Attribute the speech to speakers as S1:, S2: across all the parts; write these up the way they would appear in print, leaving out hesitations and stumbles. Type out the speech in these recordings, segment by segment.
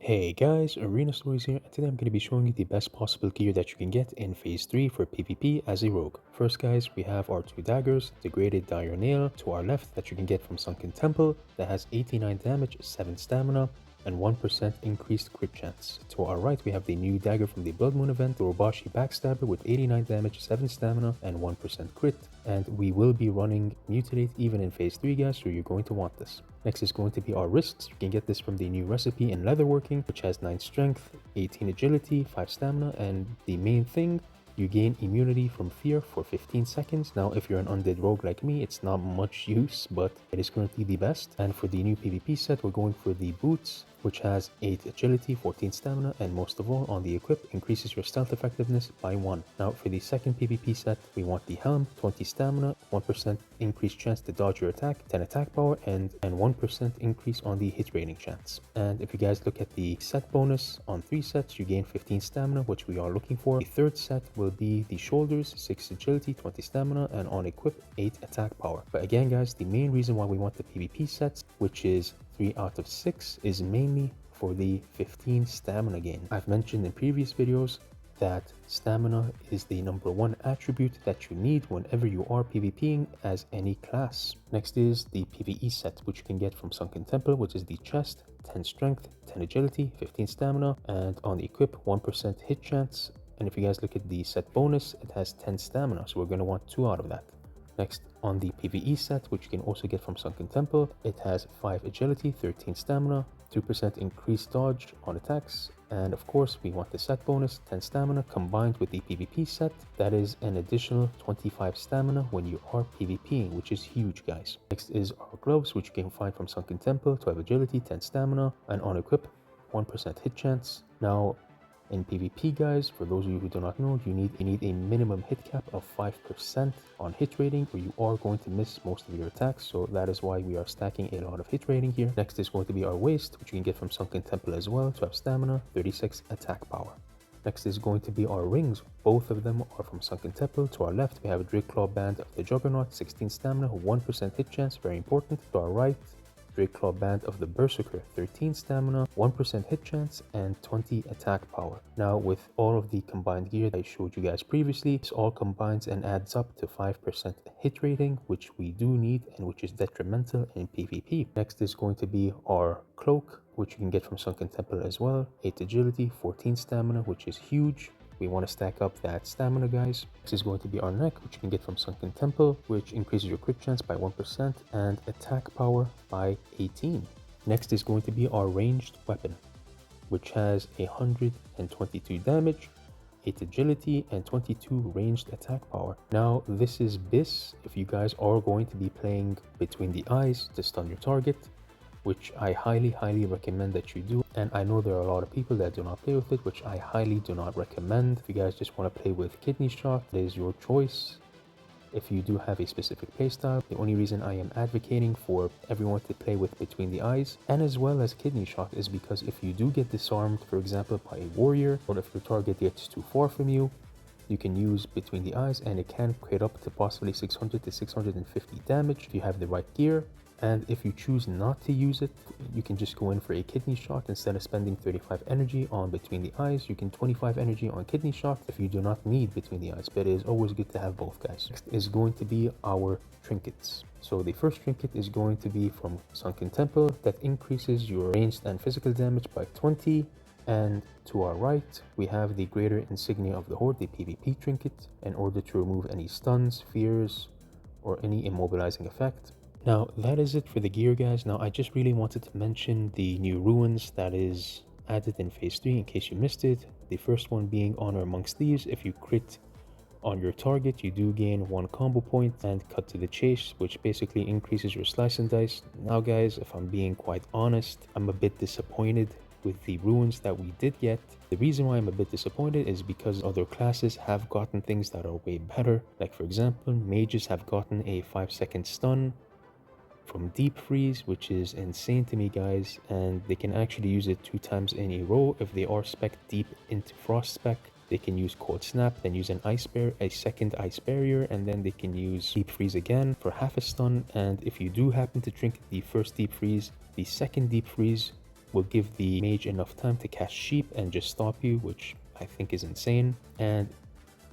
S1: Hey guys, Arena Stories here, and today I'm going to be showing you the best possible gear that you can get in Phase 3 for PvP as a rogue. First guys, we have our two daggers, Degraded Dire Nail to our left that you can get from Sunken Temple that has 89 damage, 7 stamina, and 1% increased crit chance. To our right, we have the new dagger from the Blood Moon event, the Robashi Backstabber with 89 damage, 7 stamina, and 1% crit. And we will be running Mutilate even in Phase 3 guys, so you're going to want this. Next is going to be our wrists. You can get this from the new recipe in leatherworking, which has 9 strength, 18 agility, 5 stamina, and the main thing, you gain immunity from fear for 15 seconds. Now, if you're an undead rogue like me, it's not much use, but it is currently the best. And for the new PvP set, we're going for the boots, which has 8 agility, 14 stamina, and most of all, on the equip, increases your stealth effectiveness by 1. Now, for the second PvP set, we want the helm, 20 stamina, 1% increased chance to dodge your attack, 10 attack power, and 1% increase on the hit rating chance. And if you guys look at the set bonus, on 3 sets, you gain 15 stamina, which we are looking for. The third set will be the shoulders, 6 agility, 20 stamina, and on equip, 8 attack power. But again, guys, the main reason why we want the PvP sets, which is 3 out of 6, is mainly for the 15 stamina gain. I've mentioned in previous videos that stamina is the #1 attribute that you need whenever you are PvPing as any class. Next is the PvE set, which you can get from Sunken Temple, which is the chest, 10 strength, 10 agility, 15 stamina, and on the equip, 1% hit chance. And if you guys look at the set bonus, it has 10 stamina, so we're going to want 2 out of that. Next, on the PvE set, which you can also get from Sunken Temple, it has 5 agility, 13 stamina, 2% increased dodge on attacks, and of course we want the set bonus, 10 stamina, combined with the PvP set. That is an additional 25 stamina when you are PvPing, which is huge, guys. Next is our gloves, which you can find from Sunken Temple, 12 agility, 10 stamina, and on equip, 1% hit chance. Now, in PvP, guys, for those of you who do not know, you need a minimum hit cap of 5% on hit rating, or you are going to miss most of your attacks. So that is why we are stacking a lot of hit rating here. Next is going to be our waist, which you can get from Sunken Temple as well, 12 stamina, 36 attack power. Next is going to be our rings. Both of them are from Sunken Temple. To our left, we have a Drake Band of the Juggernaut, 16 stamina, 1% hit chance, very important. To our right, Drake Band of the Berserker, 13 stamina, 1% hit chance, and 20 attack power. Now, with all of the combined gear that I showed you guys previously, this all combines and adds up to 5% hit rating, which we do need and which is detrimental in PvP. Next is going to be our Cloak, which you can get from Sunken Temple as well, 8 agility, 14 stamina, which is huge. We want to stack up that stamina, guys. Next is going to be our neck, which you can get from Sunken Temple, which increases your crit chance by 1% and attack power by 18. Next is going to be our ranged weapon, which has 122 damage, 8 agility, and 22 ranged attack power. Now, this is BIS if you guys are going to be playing between the eyes to stun your target, which I highly recommend that you do. And I know there are a lot of people that do not play with it, which I highly do not recommend. If you guys just want to play with kidney shot, it is your choice. If you do have a specific playstyle, the only reason I am advocating for everyone to play with between the eyes and as well as kidney shot is because if you do get disarmed, for example, by a warrior, or if your target gets too far from you, you can use between the eyes and it can create up to possibly 600 to 650 damage if you have the right gear. And if you choose not to use it, you can just go in for a kidney shot. Instead of spending 35 energy on between the eyes, you can 25 energy on kidney shot if you do not need between the eyes. But it is always good to have both, guys. Next is going to be our trinkets. So the first trinket is going to be from Sunken Temple that increases your ranged and physical damage by 20. And to our right, we have the Greater Insignia of the Horde, the PvP trinket, in order to remove any stuns, fears, or any immobilizing effect. Now, that is it for the gear, guys. Now, I just really wanted to mention the new runes that is added in Phase 3 in case you missed it. The first one being Honor Amongst Thieves. If you crit on your target, you do gain 1 combo point, and Cut to the Chase, which basically increases your slice and dice. Now, guys, if I'm being quite honest, I'm a bit disappointed with the runes that we did get. The reason why I'm a bit disappointed is because other classes have gotten things that are way better. Like, for example, mages have gotten a 5-second stun from Deep Freeze, which is insane to me, guys, and they can actually use it 2 times in a row. If they are spec deep into Frost spec, they can use Cold Snap, then use a second Ice Barrier, and then they can use Deep Freeze again for half a stun. And if you do happen to trinket the first Deep Freeze, the second Deep Freeze will give the mage enough time to cast sheep and just stop you, which I think is insane. And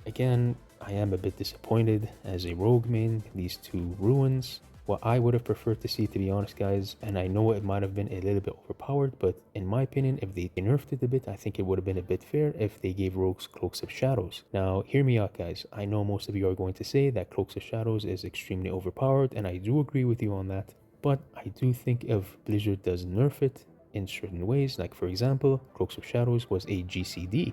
S1: again, I am a bit disappointed as a rogue main, these two ruins. What I would have preferred to see, to be honest guys, and I know it might have been a little bit overpowered, but in my opinion, if they nerfed it a bit, I think it would have been a bit fair if they gave rogues Cloaks of Shadows. Now, hear me out guys, I know most of you are going to say that Cloaks of Shadows is extremely overpowered, and I do agree with you on that, but I do think if Blizzard does nerf it in certain ways, like for example, Cloaks of Shadows was a GCD,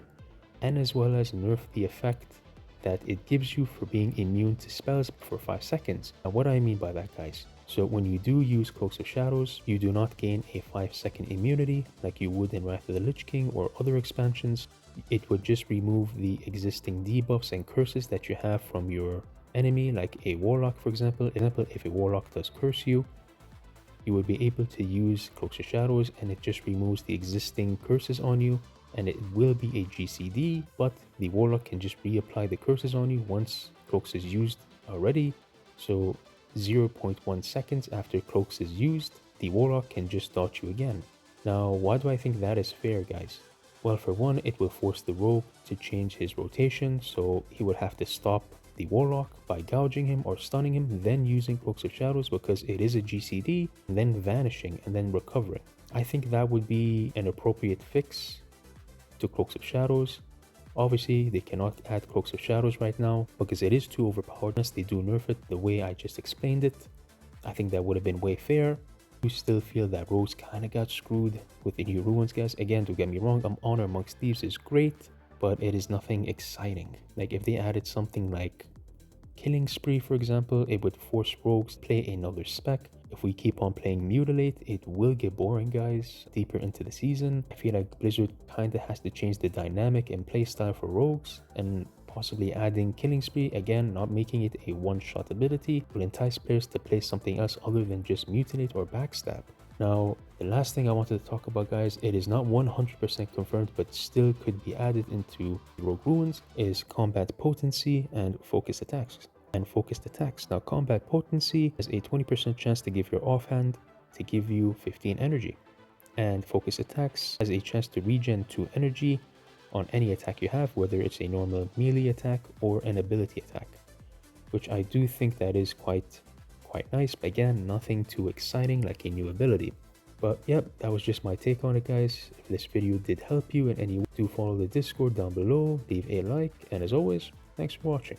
S1: and as well as nerf the effect that it gives you for being immune to spells for 5 seconds. Now what do I mean by that guys? So when you do use Cloaks of Shadows, you do not gain a 5-second immunity like you would in Wrath of the Lich King or other expansions. It would just remove the existing debuffs and curses that you have from your enemy, like a Warlock for example. If a Warlock does curse you, you would be able to use Cloaks of Shadows and it just removes the existing curses on you, and it will be a GCD, but the Warlock can just reapply the curses on you once Cloaks is used already. So 0.1 seconds after Cloaks is used, the Warlock can just dodge you again. Now, why do I think that is fair, guys? Well, for one, it will force the rogue to change his rotation, so he would have to stop the Warlock by gouging him or stunning him, then using Cloaks of Shadows because it is a GCD, and then vanishing and then recovering. I think that would be an appropriate fix to Cloaks of Shadows. Obviously, they cannot add Cloaks of Shadows right now because it is too overpowered unless they do nerf it the way I just explained it. I think that would have been way fair. You still feel that Rose kind of got screwed with the new ruins, guys. Again, don't get me wrong, Honor Amongst Thieves is great, but it is nothing exciting. Like if they added something like Killing Spree, for example, it would force rogues to play another spec. If we keep on playing Mutilate, it will get boring, guys, deeper into the season. I feel like Blizzard kinda has to change the dynamic and playstyle for rogues, and possibly adding Killing Spree, again, not making it a one-shot ability, will entice players to play something else other than just Mutilate or Backstab. Now, the last thing I wanted to talk about, guys, it is not 100% confirmed, but still could be added into Rogue Ruins, is Combat Potency and Focused Attacks. Now, Combat Potency has a 20% chance to give your offhand to give you 15 energy. And Focused Attacks has a chance to regen 2 energy on any attack you have, whether it's a normal melee attack or an ability attack. Which I do think that is quite nice, but again, nothing too exciting like a new ability. But yep, that was just my take on it, guys. If this video did help you in any way, do follow the Discord down below, leave a like, and as always, thanks for watching.